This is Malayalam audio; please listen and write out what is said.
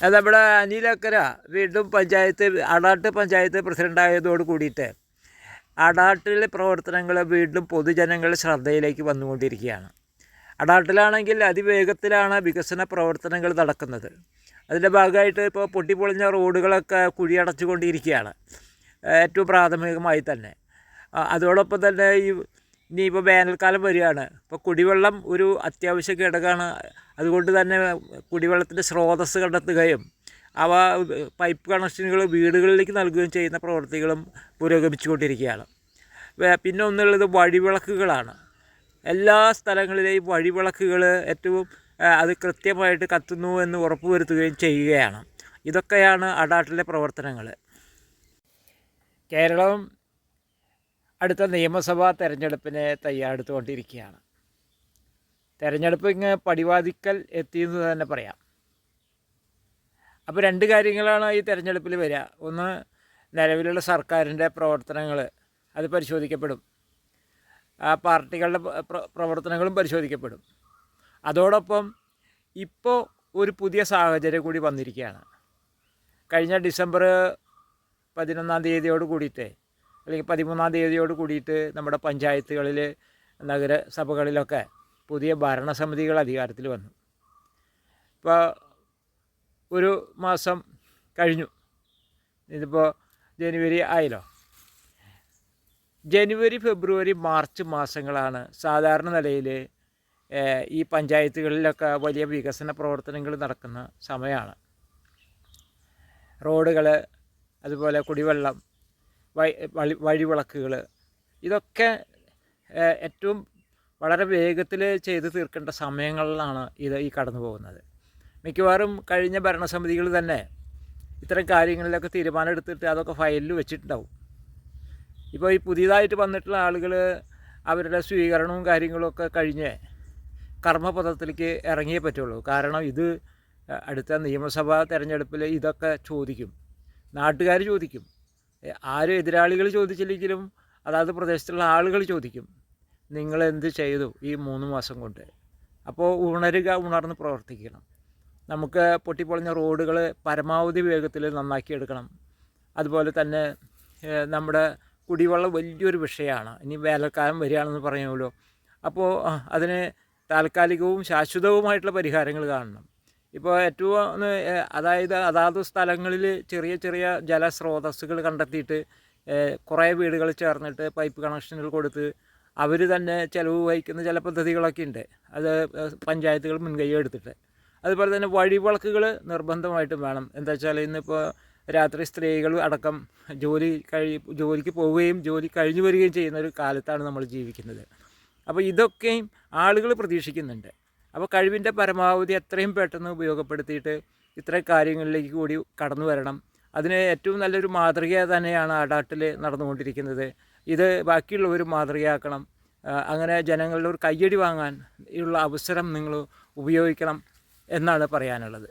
അത് നമ്മുടെ അനിലക്കര വീണ്ടും അടാട്ട് പഞ്ചായത്ത് പ്രസിഡൻ്റായതോട് കൂടിയിട്ട് അടാട്ടിലെ പ്രവർത്തനങ്ങൾ വീണ്ടും പൊതുജനങ്ങളുടെ ശ്രദ്ധയിലേക്ക് വന്നുകൊണ്ടിരിക്കുകയാണ്. അടാട്ടിലാണെങ്കിൽ അതിവേഗത്തിലാണ് വികസന പ്രവർത്തനങ്ങൾ നടക്കുന്നത്. അതിൻ്റെ ഭാഗമായിട്ട് ഇപ്പോൾ പൊട്ടിപ്പൊളിഞ്ഞ റോഡുകളൊക്കെ കുഴിയടച്ചുകൊണ്ടിരിക്കുകയാണ്, ഏറ്റവും പ്രാഥമികമായി തന്നെ. അതോടൊപ്പം തന്നെ ഇനിയിപ്പോൾ വേനൽക്കാലം വരികയാണ്. ഇപ്പോൾ കുടിവെള്ളം ഒരു അത്യാവശ്യ ഘടകമാണ്. അതുകൊണ്ട് തന്നെ കുടിവെള്ളത്തിൻ്റെ സ്രോതസ്സ് കണ്ടെത്തുകയും അവ പൈപ്പ് കണക്ഷനുകൾ വീടുകളിലേക്ക് നൽകുകയും ചെയ്യുന്ന പ്രവൃത്തികളും പുരോഗമിച്ചുകൊണ്ടിരിക്കുകയാണ്. പിന്നെ ഒന്നുള്ളത് വഴിവിളക്കുകളാണ്. എല്ലാ സ്ഥലങ്ങളിലെയും വഴിവിളക്കുകൾ ഏറ്റവും അത് കൃത്യമായിട്ട് കത്തുന്നു എന്ന് ഉറപ്പുവരുത്തുകയും ചെയ്യുകയാണ്. ഇതൊക്കെയാണ് അടാട്ടിലെ പ്രവർത്തനങ്ങൾ. കേരളം അടുത്ത നിയമസഭാ തെരഞ്ഞെടുപ്പിന് തയ്യാറെടുത്തുകൊണ്ടിരിക്കുകയാണ്. തെരഞ്ഞെടുപ്പ് ഇങ്ങ് പടിവാതിക്കൽ എത്തിയെന്ന് തന്നെ പറയാം. അപ്പോൾ രണ്ട് കാര്യങ്ങളാണ് ഈ തെരഞ്ഞെടുപ്പിൽ വരിക. ഒന്ന്, നിലവിലുള്ള സർക്കാരിൻ്റെ പ്രവർത്തനങ്ങൾ അത് പരിശോധിക്കപ്പെടും. ആ പാർട്ടികളുടെ പ്രവർത്തനങ്ങളും പരിശോധിക്കപ്പെടും. അതോടൊപ്പം ഇപ്പോൾ ഒരു പുതിയ സാഹചര്യം കൂടി വന്നിരിക്കുകയാണ്. കഴിഞ്ഞ ഡിസംബർ 11-ാം തീയതിയോട് കൂടിയിട്ട് അല്ലെങ്കിൽ 13-ാം തീയതിയോട് കൂടിയിട്ട് നമ്മുടെ പഞ്ചായത്തുകളിൽ, നഗരസഭകളിലൊക്കെ പുതിയ ഭരണസമിതികൾ അധികാരത്തിൽ വന്നു. ഇപ്പോൾ ഒരു മാസം കഴിഞ്ഞു. ഇതിപ്പോൾ ജനുവരി ആയല്ലോ. ജനുവരി, ഫെബ്രുവരി, മാർച്ച് മാസങ്ങളാണ് സാധാരണ നിലയിൽ ഈ പഞ്ചായത്തുകളിലൊക്കെ വലിയ വികസന പ്രവർത്തനങ്ങൾ നടക്കുന്ന സമയമാണ്. റോഡുകൾ, അതുപോലെ കുടിവെള്ളം, വഴിവിളക്കുകൾ, ഇതൊക്കെ ഏറ്റവും വളരെ വേഗത്തിൽ ചെയ്ത് തീർക്കേണ്ട സമയങ്ങളിലാണ് ഈ കടന്നു പോകുന്നത്. മിക്കവാറും കഴിഞ്ഞ ഭരണസമിതികൾ തന്നെ ഇത്തരം കാര്യങ്ങളിലൊക്കെ തീരുമാനം എടുത്തിട്ട് അതൊക്കെ ഫയലിൽ വെച്ചിട്ടുണ്ടാവും. ഇപ്പോൾ ഈ പുതിയതായിട്ട് വന്നിട്ടുള്ള ആളുകൾ അവരുടെ സ്വീകരണവും കാര്യങ്ങളൊക്കെ കഴിഞ്ഞ് കർമ്മപഥത്തിലേക്ക് ഇറങ്ങിയേ പറ്റുള്ളൂ. കാരണം ഇത് അടുത്ത നിയമസഭാ തെരഞ്ഞെടുപ്പിൽ ഇതൊക്കെ ചോദിക്കും, നാട്ടുകാർ ചോദിക്കും. ആരും എതിരാളികൾ ചോദിച്ചില്ലെങ്കിലും അതാത് പ്രദേശത്തുള്ള ആളുകൾ ചോദിക്കും, നിങ്ങളെന്ത് ചെയ്തു ഈ 3 മാസം കൊണ്ട്? അപ്പോൾ ഉണർന്ന് പ്രവർത്തിക്കണം. നമുക്ക് പൊട്ടിപ്പൊളിഞ്ഞ റോഡുകൾ പരമാവധി വേഗത്തിൽ നന്നാക്കിയെടുക്കണം. അതുപോലെ തന്നെ നമ്മുടെ കുടിവെള്ളം വലിയൊരു വിഷയമാണ്. ഇനി വേനൽക്കാലം വരികയാണെന്ന് പറയുമല്ലോ. അപ്പോൾ അതിന് താൽക്കാലികവും ശാശ്വതവുമായിട്ടുള്ള പരിഹാരങ്ങൾ കാണണം. ഇപ്പോൾ ഏറ്റവും അതാത് സ്ഥലങ്ങളിൽ ചെറിയ ചെറിയ ജലസ്രോതസ്സുകൾ കണ്ടെത്തിയിട്ട് കുറേ വീടുകൾ ചേർന്നിട്ട് പൈപ്പ് കണക്ഷനുകൾ കൊടുത്ത് അവർ തന്നെ ചിലവ് വഹിക്കുന്ന ചില പദ്ധതികളൊക്കെ ഉണ്ട്. അത് പഞ്ചായത്തുകൾ മുൻകൈ എടുത്തിട്ട്. അതുപോലെ തന്നെ വഴിവിളക്കുകൾ വേണം. എന്താ വെച്ചാൽ ഇന്നിപ്പോൾ രാത്രി സ്ത്രീകൾ അടക്കം ജോലിക്ക് പോവുകയും ജോലി കഴിഞ്ഞു വരികയും ചെയ്യുന്ന ഒരു കാലത്താണ് നമ്മൾ ജീവിക്കുന്നത്. അപ്പോൾ ഇതൊക്കെയും ആളുകൾ പ്രതീക്ഷിക്കുന്നുണ്ട്. അപ്പോൾ കഴിവിൻ്റെ പരമാവധി എത്രയും പെട്ടെന്ന് ഉപയോഗപ്പെടുത്തിയിട്ട് ഇത്തരം കാര്യങ്ങളിലേക്ക് കൂടി കടന്നു വരണം. അതിന് ഏറ്റവും നല്ലൊരു മാതൃക തന്നെയാണ് അടാട്ടിൽ നടന്നുകൊണ്ടിരിക്കുന്നത്. ഇത് ബാക്കിയുള്ളവർ മാതൃകയാക്കണം. അങ്ങനെ ജനങ്ങളുടെ ഒരു കയ്യടി വാങ്ങാൻ ഉള്ള അവസരം നിങ്ങൾ ഉപയോഗിക്കണം എന്നാണ് പറയാനുള്ളത്.